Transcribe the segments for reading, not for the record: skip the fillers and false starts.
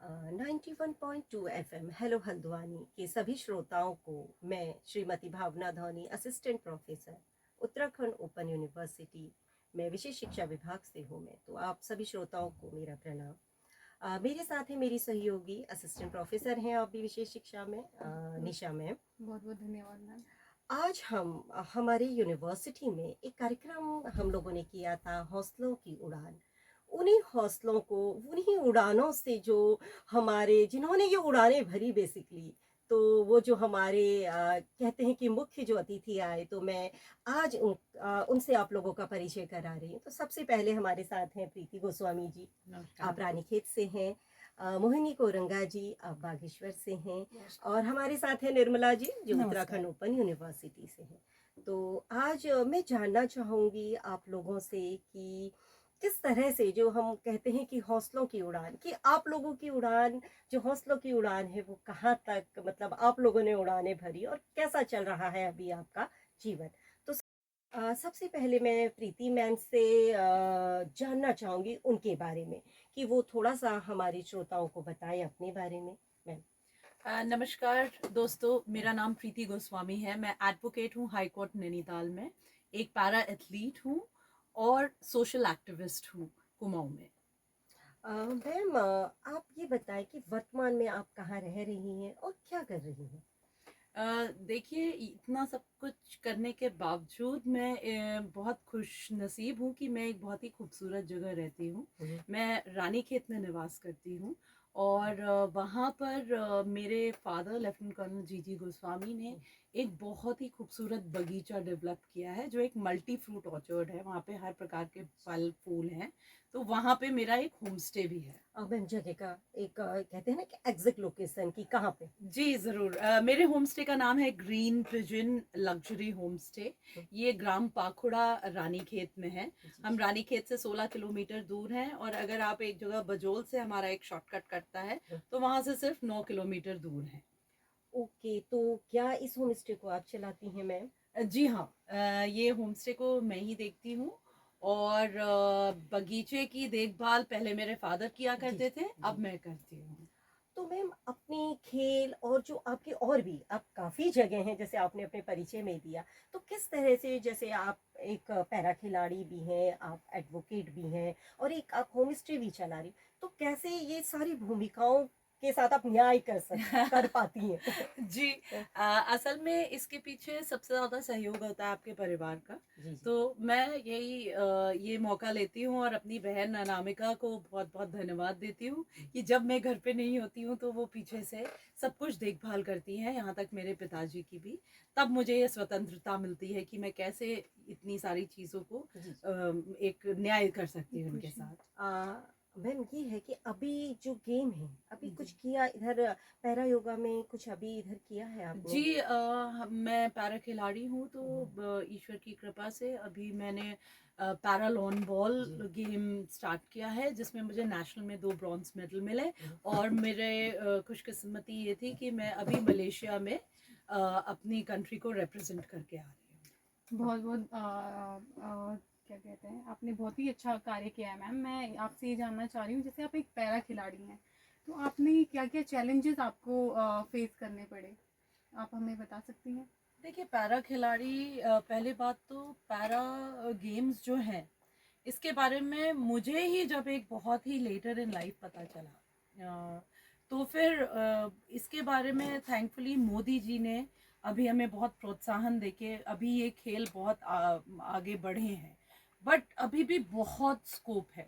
91.2 FM hello Haldwani के सभी श्रोताओं को मैं Shrimati Bhavna Dhoni assistant professor Uttarakhand Open University में विशेष शिक्षा विभाग से हूँ। मैं तो आप सभी श्रोताओं को मेरा प्रणाम। मेरे साथ है मेरी सहयोगी असिस्टेंट प्रोफेसर हैं आप भी विशेष शिक्षा में, निशा मैम। बहुत बहुत धन्यवाद मैम। आज हम हमारी यूनिवर्सिटी में एक कार्यक्रम हम लोगों ने किया था, हौसलों की उड़ान। उन्हीं हौसलों को, उन्हीं उड़ानों से जो हमारे जिन्होंने ये उड़ानें भरी बेसिकली, तो वो जो हमारे कहते हैं कि मुख्य जो अतिथि आए, तो मैं आज उनसे आप लोगों का परिचय करा रही हूँ। तो सबसे पहले हमारे साथ हैं प्रीति गोस्वामी जी, आप रानीखेत से हैं। मोहिनी कोरंगा जी आप बागेश्वर से हैं। और हमारे साथ है निर्मला जी जो उत्तराखंड ओपन यूनिवर्सिटी से हैं। तो आज मैं जानना चाहूँगी आप लोगों से कि किस तरह से जो हम कहते हैं कि हौसलों की उड़ान, कि आप लोगों की उड़ान, जो हौसलों की उड़ान है, वो कहाँ तक मतलब आप लोगों ने उड़ानें भरी और कैसा चल रहा है अभी आपका जीवन। तो सबसे पहले मैं प्रीति मैम से जानना चाहूँगी उनके बारे में, कि वो थोड़ा सा हमारे श्रोताओं को बताएं अपने बारे में। मैम। नमस्कार दोस्तों, मेरा नाम प्रीति गोस्वामी है। मैं एडवोकेट हूँ हाई कोर्ट नैनीताल में, एक पैरा एथलीट हूँ और सोशल एक्टिविस्ट हूँ कुमाऊँ में। मैम, आप ये बताएं कि वर्तमान में आप कहाँ रह रही हैं और क्या कर रही हैं। देखिए, इतना सब कुछ करने के बावजूद मैं बहुत खुश नसीब हूँ कि मैं एक बहुत ही खूबसूरत जगह रहती हूँ। मैं रानीखेत में निवास करती हूँ और वहाँ पर मेरे फादर लेफ्टिनेंट कर्नल जीजी गोस्वामी ने एक बहुत ही खूबसूरत बगीचा डेवलप किया है, जो एक मल्टी फ्रूट ऑर्चर्ड है। वहाँ पे हर प्रकार के फल फूल हैं, तो वहाँ पे मेरा एक होम स्टे भी है। मैम, जगह का एक कहते हैं ना कि एग्जैक्ट लोकेशन की कहाँ पे। जी ज़रूर। मेरे होम स्टे का नाम है green pigeon luxury home stay. ये ग्राम पाखुड़ा रानीखेत में है। हम रानीखेत से 16 किलोमीटर दूर हैं और अगर आप एक जगह बजोल से हमारा एक शॉर्टकट कटता है तो वहाँ से सिर्फ 9 किलोमीटर दूर है। ओके, तो क्या इस होम स्टे को आप चलाती हैं मैम। जी हाँ, ये होम स्टे को मैं ही देखती हूँ और बगीचे की देखभाल पहले मेरे फादर किया करते थे, अब मैं करती हूँ। तो मैम, अपनी खेल और जो आपके और भी आप काफ़ी जगह हैं जैसे आपने अपने परिचय में दिया, तो किस तरह से, जैसे आप एक पैरा खिलाड़ी भी हैं, आप एडवोकेट भी हैं और एक आप होम स्टे भी चला रही, तो कैसे ये सारी भूमिकाओं के साथ आप न्याय कर पाती हैं। जी, असल में इसके पीछे सबसे ज़्यादा सहयोग होता है आपके परिवार का। जी। तो मैं ये मौका लेती हूँ और अपनी बहन अनामिका को बहुत बहुत धन्यवाद देती हूँ कि जब मैं घर पे नहीं होती हूँ तो वो पीछे से सब कुछ देखभाल करती हैं, यहाँ तक मेरे पिताजी की भी। तब मुझे ये स्वतंत्रता मिलती है कि मैं कैसे इतनी सारी चीज़ों को एक न्याय कर सकती हूँ उनके साथ। मैम, ये है कि अभी जो गेम है, अभी कुछ किया इधर पैरा योगा में, कुछ अभी इधर किया है आपने। जी, मैं पैरा खिलाड़ी हूँ, तो ईश्वर की कृपा से अभी मैंने para lawn ball game start किया है, जिसमें मुझे नेशनल में 2 ब्रॉन्ज मेडल मिले और मेरे खुशकिस्मती ये थी कि मैं अभी मलेशिया में अपनी कंट्री को रिप्रेजेंट करके आ रही हूँ। बहुत बहुत क्या कहते हैं, आपने बहुत ही अच्छा कार्य किया है मैम। मैं आपसे ये जानना चाह रही हूँ, जैसे आप एक पैरा खिलाड़ी हैं, तो आपने क्या क्या चैलेंजेस आपको फेस करने पड़े, आप हमें बता सकती हैं। देखिए, पैरा खिलाड़ी, पहली बात तो पैरा गेम्स जो हैं, इसके बारे में मुझे ही जब एक बहुत ही लेटर इन लाइफ पता चला, तो फिर इसके बारे में थैंकफुली मोदी जी ने अभी हमें बहुत प्रोत्साहन देके अभी ये खेल बहुत आगे बढ़े हैं। बट अभी भी बहुत स्कोप है,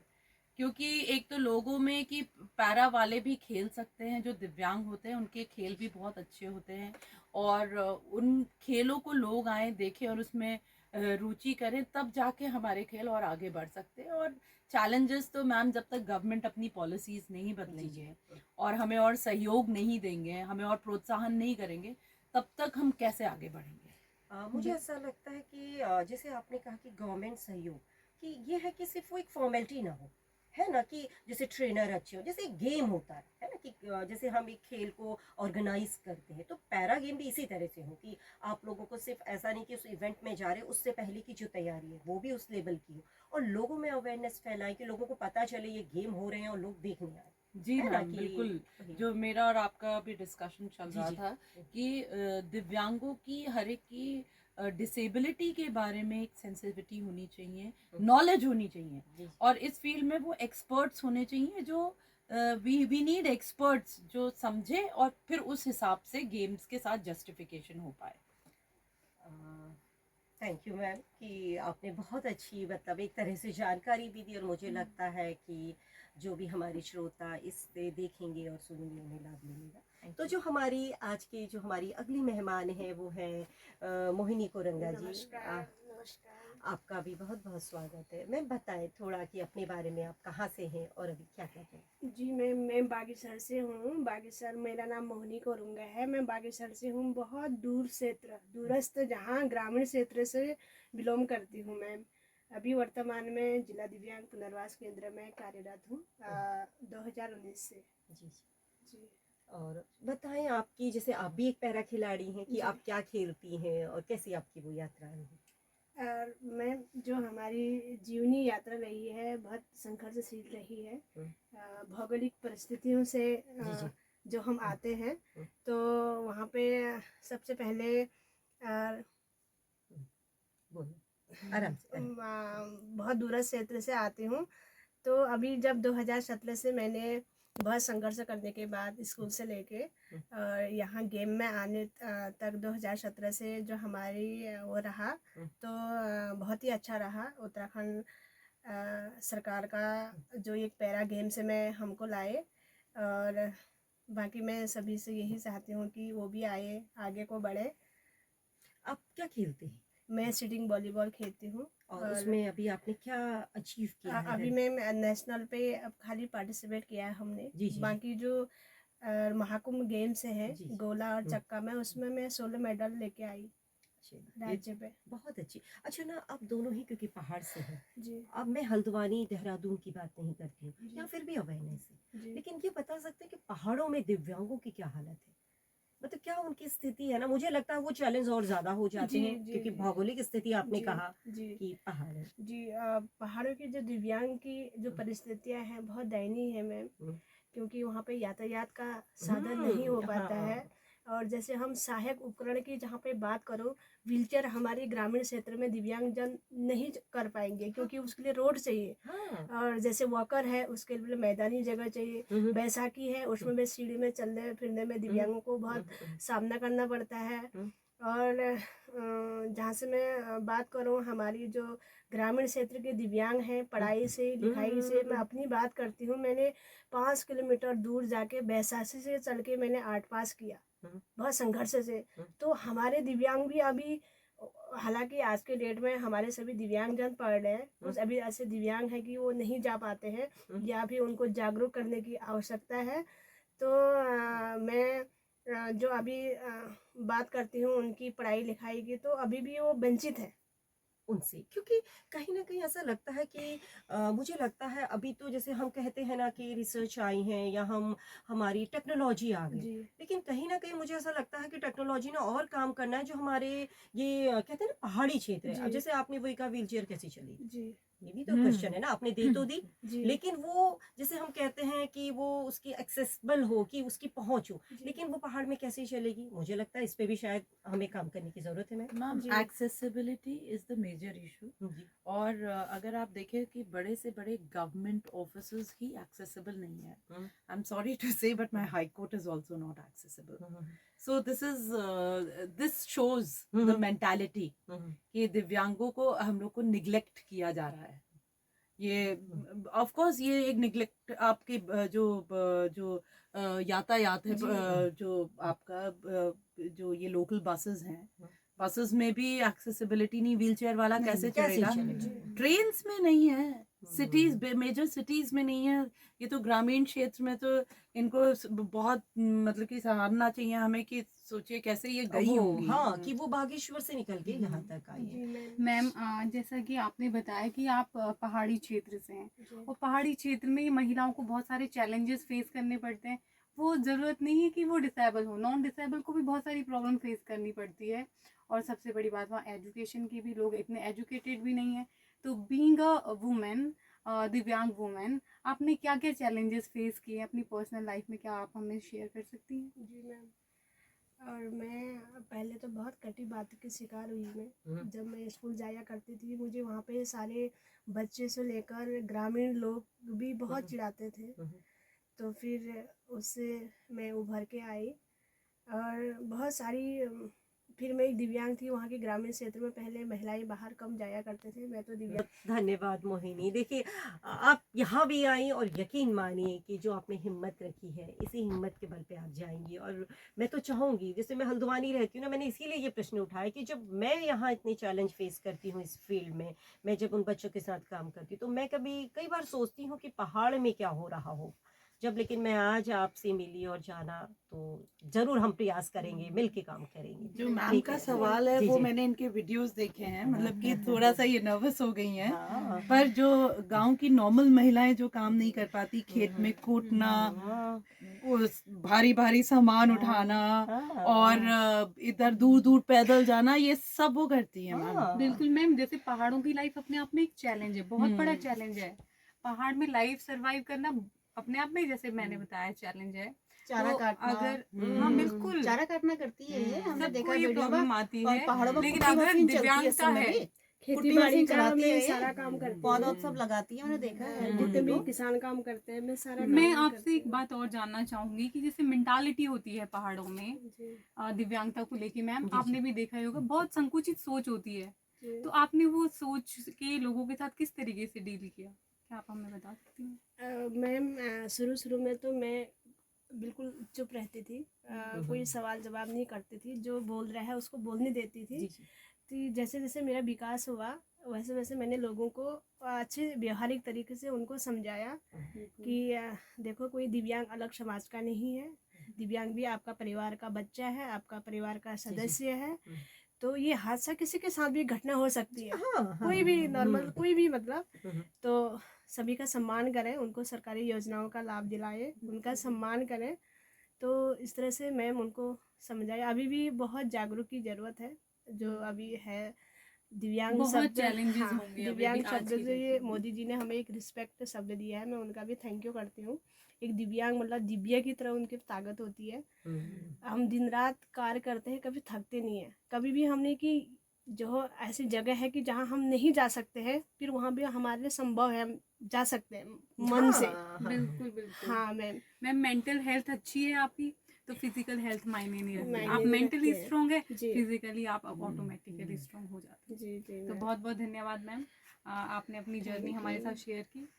क्योंकि एक तो लोगों में कि पैरा वाले भी खेल सकते हैं, जो दिव्यांग होते हैं उनके खेल भी बहुत अच्छे होते हैं और उन खेलों को लोग आए देखें और उसमें रुचि करें, तब जाके हमारे खेल और आगे बढ़ सकते हैं। और चैलेंजेस तो मैम, जब तक गवर्नमेंट अपनी पॉलिसीज नहीं बदलेंगे और हमें और सहयोग नहीं देंगे, हमें और प्रोत्साहन नहीं करेंगे, तब तक हम कैसे आगे बढ़ेंगे। मुझे ऐसा लगता है कि जैसे आपने कहा कि गवर्नमेंट सहयोग, कि ये है कि सिर्फ वो एक फॉर्मेलिटी ना हो, है ना, कि जैसे ट्रेनर अच्छे हो, जैसे एक गेम होता है ना, कि जैसे हम एक खेल को ऑर्गेनाइज करते हैं, तो पैरा गेम भी इसी तरह से हो कि आप लोगों को सिर्फ ऐसा नहीं कि उस इवेंट में जा रहे, उससे पहले की जो तैयारी है वो भी उस लेवल की हो और लोगों में अवेयरनेस फैलाएं कि लोगों को पता चले ये गेम हो रहे हैं और लोग देखने आए। जी है ना मैम, कि बिल्कुल। वही। जो मेरा और आपका अभी डिस्कशन चल जी रहा जी था कि दिव्यांगों की हर एक की डिसेबिलिटी के बारे में एक सेंसिटिविटी होनी चाहिए, नॉलेज होनी चाहिए, जी जी और इस फील्ड में वो एक्सपर्ट्स होने चाहिए जो वी नीड एक्सपर्ट्स जो समझे और फिर उस हिसाब से गेम्स के साथ जस्टिफिकेशन हो पाए। थैंक यू मैम कि आपने बहुत अच्छी मतलब एक तरह से जानकारी भी दी, और मुझे लगता है कि जो भी हमारे श्रोता इससे देखेंगे और सुनेंगे उन्हें लाभ मिलेगा। तो जो हमारी आज की जो हमारी अगली मेहमान है वो है मोहिनी कोरंगा जी। नमस्कार। नमस्कार। आपका भी बहुत बहुत स्वागत है। मैम बताएं थोड़ा कि अपने बारे में, आप कहाँ से हैं और अभी क्या करते हैं। जी मैं बागेश्वर से हूँ। बागेश्वर, मेरा नाम मोहिनी कोरुंगा है। मैं बागेश्वर से हूँ, बहुत दूर क्षेत्र, दूरस्थ जहाँ ग्रामीण क्षेत्र से बिलोंग करती हूँ मैं। अभी वर्तमान में जिला दिव्यांग पुनर्वास केंद्र में कार्यरत हूँ 2019 से। जी जी। जी और बताएं आपकी, जैसे आप भी एक पैरा खिलाड़ी हैं, कि जी। आप क्या खेलती हैं और कैसी आपकी वो यात्रा रही। और मैं, जो हमारी जीवनी यात्रा रही है बहुत संघर्षशील रही है। भौगोलिक परिस्थितियों से जी जी जो हम आते हैं, तो वहाँ पे सबसे पहले बोलो आराम से बहुत दूर क्षेत्र से आती हूँ। तो अभी जब 2017 से मैंने बहुत संघर्ष करने के बाद स्कूल से लेके यहाँ गेम में आने तक 2017 से जो हमारी वो रहा, तो बहुत ही अच्छा रहा। उत्तराखंड सरकार का जो एक पैरा गेम से मैं हमको लाए, और बाकी मैं सभी से यही चाहती हूँ कि वो भी आए, आगे को बढ़े। आप क्या खेलते हैं मैं सिटिंग वॉलीबॉल खेलती हूँ। और उसमें अभी आपने क्या अचीव किया है। अभी मैं नेशनल पे अब खाली पार्टिसिपेट किया है हमने। जी जी बाकी जो महाकुंभ गेम्स है जी जी गोला और चक्का में, उसमें मैं 16 मेडल लेके आई ये राज्य पे। बहुत अच्छी। अच्छा ना, आप दोनों ही क्योंकि पहाड़ से हैं, जी अब मैं हल्द्वानी देहरादून की बात नहीं करती हूँ, जी या फिर भी अवेयरनेस है, जी लेकिन ये बता सकते हैं कि पहाड़ों में दिव्यांगों की क्या हालत है, मतलब क्या उनकी स्थिति है ना। मुझे लगता है वो चैलेंज और ज्यादा हो जाते जी हैं, जी क्योंकि जी भौगोलिक स्थिति आपने जी कहा जी कि पहाड़ है। जी पहाड़ों की जो दिव्यांग की जो परिस्थितियां हैं बहुत दयनीय है मैम। क्योंकि वहाँ पे यातायात का साधन नहीं हो पाता हाँ है। और जैसे हम सहायक उपकरण की जहाँ पे बात करो, व्हीलचेयर हमारे ग्रामीण क्षेत्र में दिव्यांगजन नहीं कर पाएंगे, क्योंकि उसके लिए रोड चाहिए। हाँ और जैसे वॉकर है उसके लिए मैदानी जगह चाहिए। बैसाखी है उसमें भी सीढ़ी में चलने फिरने में दिव्यांगों को बहुत सामना करना पड़ता है। और जहाँ से मैं बात करूँ, हमारी जो ग्रामीण क्षेत्र के दिव्यांग हैं, पढ़ाई से लिखाई से मैं अपनी बात करती हूँ। मैंने 5 किलोमीटर दूर जाके बैसाखी से चल के मैंने आर्ट पास किया, बहुत संघर्ष से। तो हमारे दिव्यांग भी अभी, हालांकि आज के डेट में हमारे सभी दिव्यांगजन पढ़ रहे हैं, कुछ अभी ऐसे दिव्यांग हैं कि वो नहीं जा पाते हैं, या भी उनको जागरूक करने की आवश्यकता है। तो मैं जो अभी बात करती हूँ उनकी पढ़ाई लिखाई की, तो अभी भी वो वंचित है उनसे, क्योंकि कहीं ना कहीं ऐसा लगता है कि मुझे लगता है अभी तो जैसे हम कहते हैं ना कि रिसर्च आई है, या हमारी टेक्नोलॉजी आ गई, जी लेकिन कहीं ना कहीं मुझे ऐसा लगता है कि टेक्नोलॉजी ने और काम करना है, जो हमारे ये कहते हैं ना पहाड़ी क्षेत्र है। अब जी जैसे आपने वही कहा व्हील चेयर कैसे चलेगी, जी ये भी तो क्वेश्चन है ना। आपने दे तो दी, जी लेकिन वो जैसे हम कहते हैं कि वो उसकी एक्सेसिबल हो, कि उसकी पहुंच हो, जी लेकिन वो पहाड़ में कैसे चलेगी। मुझे लगता है इस पे भी शायद हमें काम करने की जरूरत है। मैम, जी accessibility is the major issue. जी और अगर आप देखें कि बड़े से बड़े गवर्नमेंट ऑफिसर्स ही एक्सेसिबल नहीं है। आई एम सॉरी टू से but my high court is also not accessible. So this shows the mentality कि दिव्यांगों को हम लोग को निग्लेक्ट किया जा रहा है। ये ऑफ कोर्स ये एक निग्लेक्ट आपकी जो यातायात है, जो आपका जो ये लोकल बसेस हैं, बसेस में भी एक्सेसिबिलिटी नहीं, व्हीलचेयर वाला कैसे चलेगा। ट्रेन्स में नहीं है, सिटीज, मेजर सिटीज में नहीं है। ये तो ग्रामीण क्षेत्र में तो इनको बहुत मतलब कि सराहना चाहिए हमें कि सोचिए कैसे ये गई होंगी। हाँ कि वो बागेश्वर से निकल के यहाँ तक आई है। जी मैम। मैम जैसा कि आपने बताया कि आप पहाड़ी क्षेत्र से हैं, जी और पहाड़ी क्षेत्र में महिलाओं को बहुत सारे चैलेंजेस फेस करने पड़ते हैं। वो ज़रूरत नहीं है कि वो डिसेबल हो, नॉन डिसेबल को भी बहुत सारी प्रॉब्लम फेस करनी पड़ती है। और सबसे बड़ी बात वहाँ एजुकेशन की भी, लोग इतने एजुकेटेड भी नहीं है। तो बीइंग अ वुमेन, दिव्यांग वुमेन, आपने क्या क्या चैलेंजेस फेस किए अपनी पर्सनल लाइफ में, क्या आप हमें शेयर कर सकती हैं? जी मैम। और मैं पहले तो बहुत कटी बात की शिकार हुई मैं। जब मैं स्कूल जाया करती थी, मुझे वहाँ पे सारे बच्चे से लेकर ग्रामीण लोग भी बहुत चिढ़ाते थे। तो फिर उससे मैं उभर के आई और बहुत सारी फिर मैं एक दिव्यांग थी। वहाँ के ग्रामीण क्षेत्र में पहले महिलाएं बाहर कम जाया करते थे, मैं तो दिव्यांग। धन्यवाद मोहिनी। देखिए, आप यहाँ भी आई और यकीन मानिए कि जो आपने हिम्मत रखी है, इसी हिम्मत के बल पे आप जाएंगी। और मैं तो चाहूँगी, जैसे मैं हल्द्वानी रहती हूँ ना, मैंने इसीलिए ये प्रश्न उठाया कि जब मैं यहाँ इतने चैलेंज फेस करती हूँ इस फील्ड में, मैं जब उन बच्चों के साथ काम करती हूँ, तो मैं कई बार सोचती हूँ कि पहाड़ में क्या हो रहा हो। जब लेकिन मैं आज आपसे मिली और जाना, तो जरूर हम प्रयास करेंगे, मिल के काम करेंगे। जो मैम ठीक का है। सवाल है जी, वो जी। मैंने इनके वीडियोस देखे हैं, मतलब कि थोड़ा सा ये नर्वस हो गई हैं। हाँ। पर जो गांव की नॉर्मल महिलाएं जो काम नहीं कर पाती, खेत में कूटना, हाँ। उस भारी भारी सामान उठाना हाँ। और इधर दूर दूर पैदल जाना, ये सब वो करती है मैम। हाँ। बिल्कुल मैम, जैसे पहाड़ों की लाइफ अपने आप में एक चैलेंज है, बहुत बड़ा हम्म। चैलेंज है। पहाड़ में लाइफ सरवाइव करना अपने आप में, जैसे मैंने बताया, चैलेंज है। चारा तो काटना। अगर हम्म। हाँ बिल्कुल, चारा काटना करती है ये, हमने सबको देखा ये वीडियो में। प्रॉब्लम आती और है, पहाड़ों में लेकिन पुट्टी अगर मशीन चलती है इस दिव्यांगता समय है, भी। खेती पुट्टी बाड़ी मशीन का चलाती मैं है सारा ये, काम करती पौधा हूँ। सब लगाती है, मैंने देखा है जितने भी उनको। किसान काम करते हैं मैं सारा मैं काम आपसे करती एक हूँ। बात और जानना चाहूंगी कि जैसे मेंटालिटी होती है पहाड़ों में जी, दिव्यांगता को लेके, मैम जी, आपने भी देखा ही होगा, बहुत संकुचित सोच होती है। जी। तो आपने वो सोच के लोगों के साथ किस तरीके से डील किया, क्या आप हमें बता सकती हैं? मैम शुरू शुरू में तो मैं बिल्कुल चुप रहती थी। कोई सवाल जवाब नहीं करती थी, जो बोल रहा है उसको बोलने देती थी। जी, जी। तो जैसे जैसे मेरा विकास हुआ, वैसे वैसे मैंने लोगों को अच्छे व्यवहारिक तरीके से उनको समझाया कि देखो, कोई दिव्यांग अलग समाज का नहीं है। दिव्यांग भी आपका परिवार का बच्चा है, आपका परिवार का सदस्य है। तो ये हादसा किसी के साथ भी घटना हो सकती है। हाँ, हाँ। कोई भी नॉर्मल, कोई भी मतलब। हम्म। तो सभी का सम्मान करें, उनको सरकारी योजनाओं का लाभ दिलाएं, उनका सम्मान करें। तो इस तरह से मैम उनको समझाया। अभी भी बहुत जागरूक की ज़रूरत है, जो अभी है। दिव्यांग बहुत शब्द, challenges हाँ, होंगे अभी भी दिव्यांग आज शब्द की जो ये डेट में। मोदी जी ने हमें एक रिस्पेक्ट शब्द दिया है, मैं उनका भी थैंक यू करती हूँ। एक दिव्यांग मतलब दिव्या की तरह उनकी ताकत होती है। हम दिन रात कार्य करते हैं, कभी थकते नहीं है। कभी भी हमने कि जो ऐसी जगह है कि जहाँ हम नहीं जा सकते हैं, फिर वहाँ भी हमारे लिए संभव है, हम जा सकते हैं मन से। बिल्कुल बिल्कुल हाँ मैम। मैम, मेंटल हेल्थ अच्छी है आपकी तो फिजिकल हेल्थ मायने नहीं रखती। मायने आप नहीं मेंटली रखती है। स्ट्रांग है, जी फिजिकली आप ऑटोमेटिकली स्ट्रांग हो जाते हैं। जी जी तो मैम। बहुत बहुत धन्यवाद मैम, आपने अपनी जर्नी हमारे साथ शेयर की।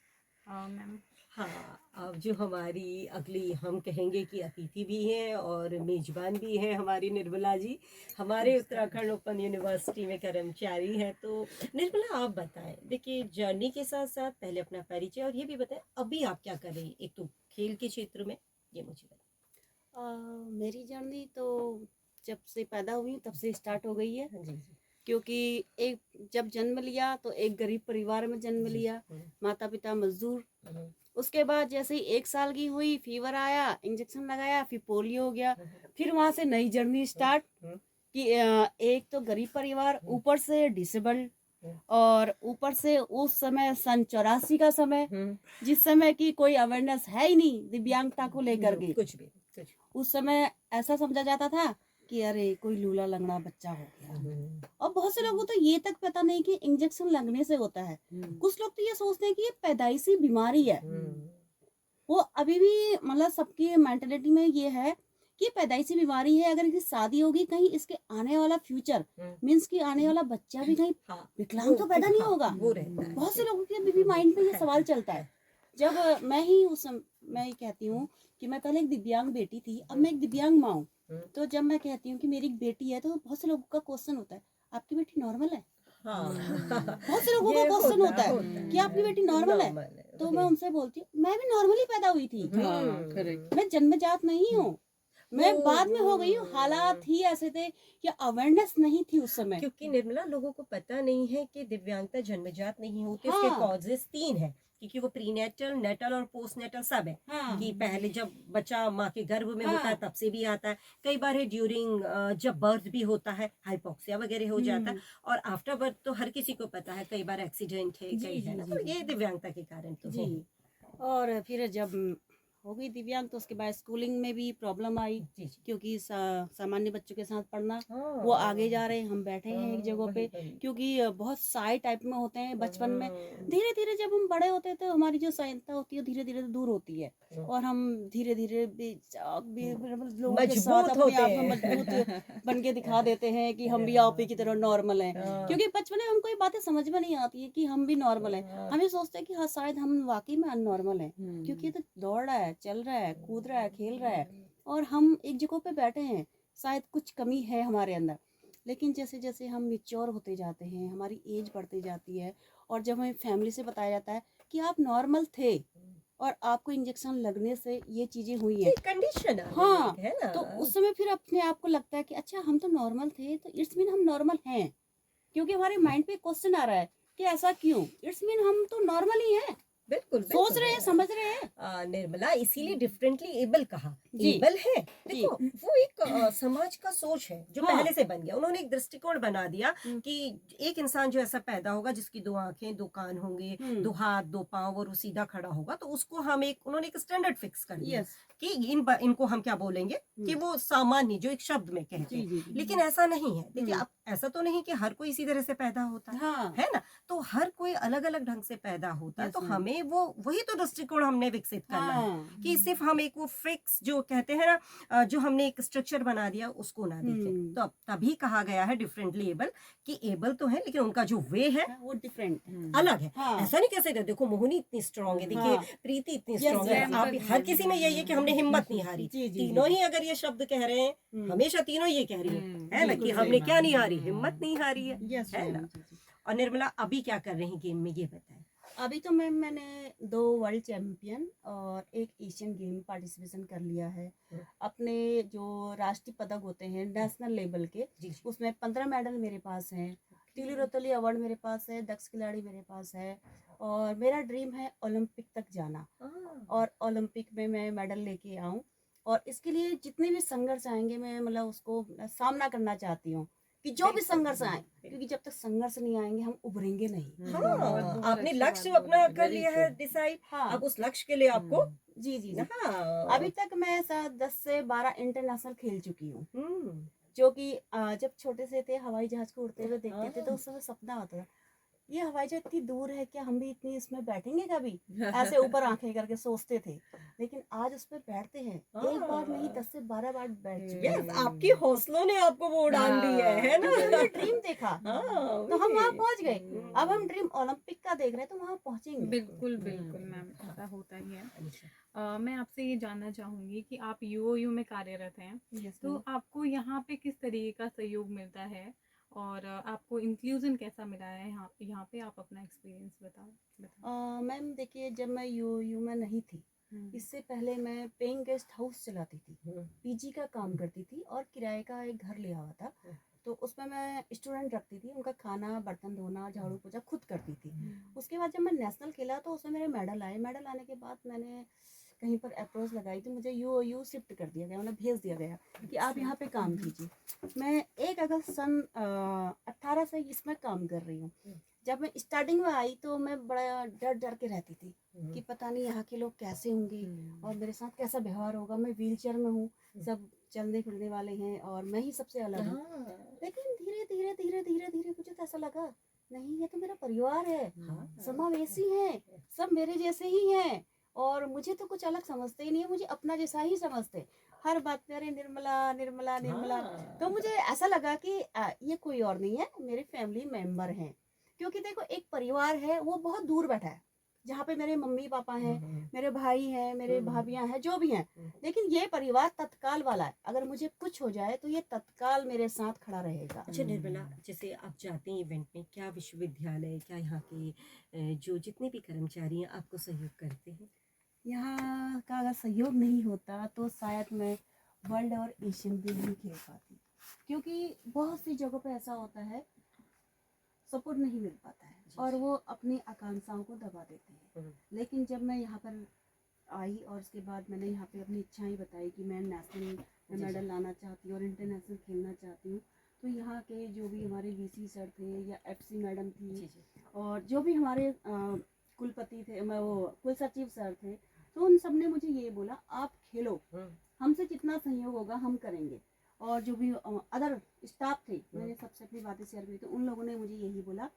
मैम हाँ, अब जो हमारी अगली, हम कहेंगे कि अतिथि भी हैं और मेजबान भी हैं, हमारी निर्मला जी, हमारे उत्तराखंड ओपन यूनिवर्सिटी में कर्मचारी हैं। तो निर्मला, आप बताएं, देखिए जर्नी के साथ साथ पहले अपना परिचय और ये भी बताएं अभी आप क्या कर रही हैं, एक तो खेल के क्षेत्र में, ये मुझे बताएं। मेरी जर्नी तो जब से पैदा हुई हूँ तब से स्टार्ट हो गई है। हाँ जी, जी। क्योंकि एक जब जन्म लिया तो एक गरीब परिवार में जन्म लिया, माता पिता मजदूर। उसके बाद जैसे ही 1 साल की हुई, फीवर आया, इंजेक्शन लगाया, फिर पोलियो हो गया। फिर वहाँ से नई जर्नी स्टार्ट कि एक तो गरीब परिवार, ऊपर से डिसेबल्ड, और ऊपर से उस समय सन 84 का समय, जिस समय की कोई अवेयरनेस है ही नहीं दिव्यांगता को लेकर के। कुछ भी कुछ उस समय ऐसा समझा जाता था कि अरे कोई लूला लंगड़ा बच्चा हो गया। और बहुत से लोगों को तो ये तक पता नहीं कि इंजेक्शन लगने से होता है। कुछ लोग तो ये सोचते हैं कि ये पैदाइशी बीमारी है। वो अभी भी मतलब सबकी मेंटेलिटी में ये है कि पैदाइशी बीमारी है, अगर इसकी शादी होगी कहीं इसके आने वाला फ्यूचर मीन्स कि आने वाला बच्चा भी कहीं विकलांग तो पैदा नहीं होगा। वो रहता है। बहुत से लोगों के अभी भी माइंड में ये सवाल चलता है। जब मैं ही मैं ये कहती हूँ कि मैं पहले एक दिव्यांग बेटी थी, अब मैं एक दिव्यांग माँ हूँ। तो जब मैं कहती हूँ कि मेरी एक बेटी है, तो बहुत से लोगों का क्वेश्चन होता है, आपकी बेटी नॉर्मल है? बहुत से लोगों का क्वेश्चन होता है कि आपकी बेटी नॉर्मल है। तो मैं उनसे बोलती हूँ, मैं भी नॉर्मली पैदा हुई थी, मैं जन्मजात नहीं हूँ, मैं बाद में हो गई हूँ। हालात ही ऐसे थे कि अवेयरनेस नहीं थी उस समय। क्योंकि निर्मला, लोगों को पता नहीं है कि दिव्यांगता जन्मजात नहीं होती। हाँ। उसके कॉजेस 3 हैं, क्योंकि वो प्रीनेटल, नेटल और पोस्टनेटल सब है। हाँ। कि पहले जब बच्चा माँ के गर्भ में हाँ। होता है तब से भी आता है, कई बार है ड्यूरिंग जब बर्थ भी होता है, हाइपोक्सिया वगैरह हो जाता है, और आफ्टर बर्थ तो हर किसी को पता है, कई बार एक्सीडेंट है, कई है ना, तो ये दिव्यांगता के कारण तो है। और फिर जब हो गई दिव्यांग तो उसके बाद स्कूलिंग में भी प्रॉब्लम आई, जी जी। क्योंकि सामान्य बच्चों के साथ पढ़ना, हाँ, वो आगे जा रहे हैं, हम बैठे हैं एक हाँ, जगह पे, वही। क्योंकि बहुत साई टाइप में होते हैं बचपन में। हम्म, धीरे धीरे जब हम बड़े होते हैं तो हमारी जो सहायता होती है धीरे धीरे दूर होती है, और हम धीरे धीरे लोगों के साथ मजबूत अपने होते आप में हैं। मजबूत बन के दिखा देते हैं कि हम भी आप ही की तरह नॉर्मल हैं, हाँ, क्योंकि बचपन में हमको ये बातें समझ में नहीं आती है कि हम भी नॉर्मल हैं। हाँ, हम ये सोचते हैं कि हाँ शायद हम वाकई में अननॉर्मल हैं, क्योंकि ये हम्म, तो दौड़ रहा है, चल रहा है, कूद रहा है, खेल रहा है, और हम एक जगह पे बैठे हैं, शायद कुछ कमी है हमारे अंदर। लेकिन जैसे जैसे हम मिच्योर होते जाते हैं, हमारी एज बढ़ती जाती है, और जब हमें फैमिली से बताया जाता है कि आप नॉर्मल थे और आपको इंजेक्शन लगने से ये चीज़ें हुई हैं, ये कंडीशन हाँ, है ना। तो उस समय फिर अपने आप को लगता है कि अच्छा हम तो नॉर्मल थे, तो इट्स मीन हम नॉर्मल हैं, क्योंकि हमारे माइंड पे क्वेश्चन आ रहा है कि ऐसा क्यों, इट्स मीन हम तो नॉर्मल ही हैं, बिल्कुल सोच रहे हैं, समझ रहे हैं। निर्मला, इसीलिए डिफरेंटली एबल कहा। जी। एबल है, जी। देखो वो एक समाज का सोच है जो हाँ। पहले से बन गया। उन्होंने एक दृष्टिकोण बना दिया हम्म। कि एक इंसान जो ऐसा पैदा होगा जिसकी 2 आंखें 2 कान होंगे, 2 हाथ 2 पांव और वो सीधा खड़ा होगा, तो उसको हम एक उन्होंने एक स्टैंडर्ड फिक्स कर दिया यस। कि इनको हम क्या बोलेंगे कि वो सामान्य, जो एक शब्द में कहते जी हैं। जी जी। लेकिन ऐसा नहीं है। देखिए, हम्म। अब ऐसा तो नहीं कि हर कोई इसी तरह से पैदा होता हाँ। है ना। तो हर कोई अलग अलग ढंग से पैदा होता है। Yes, तो ma'am. हमें वो वही तो दृष्टिकोण हमने विकसित करना है हाँ। कि सिर्फ हम एक वो फिक्स जो कहते हैं ना, जो हमने एक स्ट्रक्चर बना दिया उसको ना देखें। तो अब तभी कहा गया है डिफरेंटली एबल, कि एबल तो है लेकिन उनका जो वे है हाँ, वो डिफरेंट। अलग है। हाँ। ऐसा नहीं कह सकते देखो मोहिनी इतनी स्ट्रांग है, देखिए हाँ। प्रीति इतनी Yes, स्ट्रांग है, yes, आप yes. हर किसी में यही है कि हमने हिम्मत नहीं हारी। जी, जी, तीनों जी। ही अगर ये शब्द कह रहे हैं, हम्म। हमेशा तीनों ये कह रही है ना, बिल्कुल कि सही हमने बात। क्या नहीं हारी, हिम्मत नहीं हारी है यस है ना। मैम। जी, जी। और निर्मला अभी क्या कर रही गेम में, ये बताएं। अभी तो मैम मैंने 2 वर्ल्ड चैंपियन और 1 एशियन गेम पार्टिसिपेशन कर लिया है। अपने जो राष्ट्रीय पदक होते हैं नेशनल लेवल के, जी उसमें 15 मेडल मेरे पास हैं। तिली रोतली अवार्ड मेरे पास है, दक्ष खिलाड़ी मेरे पास है, और मेरा ड्रीम है ओलंपिक तक जाना, और ओलंपिक में मैं मेडल लेके आऊँ। और इसके लिए जितने भी संघर्ष आएंगे मैं मतलब उसको सामना करना चाहती हूँ, कि जो भी संघर्ष आए, क्योंकि जब तक संघर्ष नहीं आएंगे हम उभरेंगे नहीं। हाँ, आपने अच्छी लक्ष्य बात अपना बोली। कर लिया है डिसाइड। हाँ। अब उस लक्ष्य के लिए आपको जी जी जी। हाँ अभी तक मैं 10 से 12 इंटरनेशनल खेल चुकी हूँ, हम्म, जो कि जब छोटे से थे हवाई जहाज को उड़ते हुए देखते थे तो उस समय सपना होता था ये हवाई जहाज इतनी दूर है, क्या हम भी इतनी इसमें बैठेंगे कभी, ऐसे ऊपर आंखें करके सोचते थे। लेकिन आज उस पर बैठते हैं, एक बार नहीं 10 से 12 बार बैठ चुके हैं। यस, आपके हौसलों ने आपको वो उड़ान दी है ना। क्योंकि हमने ड्रीम देखा, हाँ, तो हम वही। वहाँ पहुँच गए। अब हम ड्रीम ओलंपिक का देख रहे हैं तो वहाँ पहुँचेंगे। बिल्कुल बिल्कुल मैम, ऐसा होता ही है। मैं आपसे ये जानना चाहूँगी कि आप यूओयू में कार्यरत हैं, Yes, तो ma'am. आपको यहाँ पे किस तरीके का सहयोग मिलता है, और आपको इंक्लूजन कैसा मिला है यहाँ पे, आप अपना एक्सपीरियंस बताओ। मैम देखिए, जब मैं यू में नहीं थी, इससे पहले मैं पेइंग गेस्ट हाउस चलाती थी, पीजी का काम करती थी, और किराए का एक घर लिया हुआ था। तो उसमें मैं स्टूडेंट रखती थी, उनका खाना बर्तन धोना झाड़ू पोछा खुद करती थी। उसके बाद जब मैं नेशनल खेला तो उसमें मेरे मेडल आए। मेडल आने के बाद मैंने कहीं पर अप्रोच लगाई तो मुझे यू शिफ्ट कर दिया गया, मतलब भेज दिया गया कि आप यहाँ पे काम कीजिए। मैं 1 अगस्त सन 18 से इसमें काम कर रही हूँ। जब मैं स्टार्टिंग में आई तो मैं बड़ा डर डर के रहती थी कि पता नहीं यहाँ के लोग कैसे होंगे और मेरे साथ कैसा व्यवहार होगा। मैं व्हीलचेयर में हूँ, सब चलने फिरने वाले हैं और मैं ही सबसे अलग हूँ। लेकिन धीरे धीरे धीरे धीरे धीरे मुझे तो ऐसा लगा नहीं, ये तो मेरा परिवार है, समावेशी है, सब मेरे जैसे ही हैं, और मुझे तो कुछ अलग समझते ही नहीं है, मुझे अपना जैसा ही समझते। हर बात पे अरे निर्मला निर्मला निर्मला। तो मुझे ऐसा लगा कि ये कोई और नहीं है, मेरे फैमिली मेंबर हैं। क्योंकि देखो एक परिवार है वो बहुत दूर बैठा है, जहाँ पे मेरे मम्मी पापा हैं, मेरे भाई हैं, मेरे भाभियां हैं, जो भी हैं। लेकिन ये परिवार तत्काल वाला है, अगर मुझे कुछ हो जाए तो ये तत्काल मेरे साथ खड़ा रहेगा। अच्छा निर्मला, जैसे आप जाते हैं इवेंट में, क्या विश्वविद्यालय, क्या यहाँ के जो जितने भी कर्मचारी हैं आपको सहयोग करते हैं? यहाँ का अगर सहयोग नहीं होता तो शायद मैं वर्ल्ड और एशियन गेम नहीं खेल पाती, क्योंकि बहुत सी जगहों पे ऐसा होता है सपोर्ट नहीं मिल पाता है और वो अपनी आकांक्षाओं को दबा देते हैं। लेकिन जब मैं यहाँ पर आई और उसके बाद मैंने यहाँ पे अपनी इच्छाएं बताई कि मैं नेशनल में मेडल लाना चाहती हूँ और इंटरनेशनल खेलना चाहती हूँ, तो यहाँ के जो भी हमारे वीसी सर थे या एफसी मैडम थी और जो भी हमारे कुलपति थे, मैं वो कुल सचिव सर थे, तो उन सब ने मुझे ये बोला आप खेलो, हमसे जितना सहयोग होगा हम करेंगे। और जो भी अदर स्टाफ थे, मैंने सबसे अपनी बातें शेयर की, तो उन लोगों ने मुझे यही बोला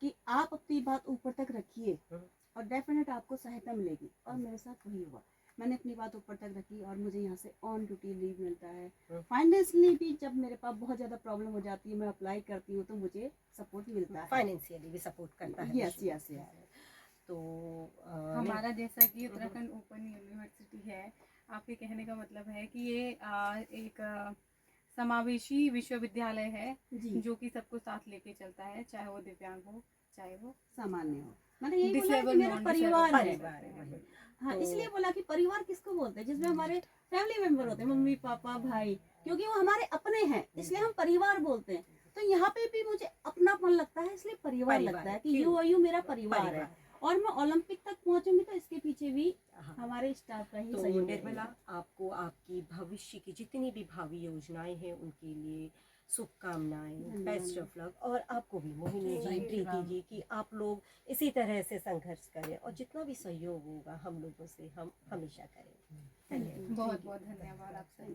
कि आप अपनी बात ऊपर तक रखिए और डेफिनेट आपको सहायता मिलेगी। और मेरे साथ वही हुआ, मैंने अपनी बात ऊपर तक रखी और मुझे यहाँ से ऑन ड्यूटी लीव मिलता है। फाइनेंशियली भी जब मेरे पास बहुत ज़्यादा प्रॉब्लम हो जाती है, मैं अप्लाई करती हूँ तो मुझे सपोर्ट मिलता है। फाइनेंशियली भी सपोर्ट करता है यस यस यस। विश्वविद्यालय। तो हमारा जैसा कि उत्तराखंड ओपन यूनिवर्सिटी है, आपके कहने का मतलब है कि ये एक समावेशी विश्वविद्यालय है जी, जो कि सबको साथ लेके चलता है, चाहे वो दिव्यांग हो चाहे वो सामान्य हो। मैंने यही बोला कि डिसेबल मेरा परिवार है। परिवार है वही। हाँ, तो- इसलिए बोला कि परिवार किसको बोलते हैं, जिसमें हमारे फैमिली मेंबर होते हैं, मम्मी पापा भाई, क्योंकि वो हमारे अपने हैं, इसलिए हम परिवार बोलते हैं। तो यहाँ पे भी मुझे अपनापन लगता है, इसलिए परिवार लगता है कि यू मेरा परिवार है। और मैं ओलंपिक तक पहुंचूंगी तो इसके पीछे भी हाँ। हमारे स्टाफ का ही तो सहयोग निर्मला, रहेगा। आपको आपकी भविष्य की जितनी भी भावी योजनाएं हैं उनके लिए शुभकामनाएं, धन्यवाद। Best of luck. और आपको भी Mohini ji, Thank you, Preeti ma'am. जी, कि आप लोग इसी तरह से संघर्ष करें और जितना भी सहयोग होगा हम लोगों से हम हमेशा करें। धन्यवाद। बहुत बहुत धन्यवाद आपसे।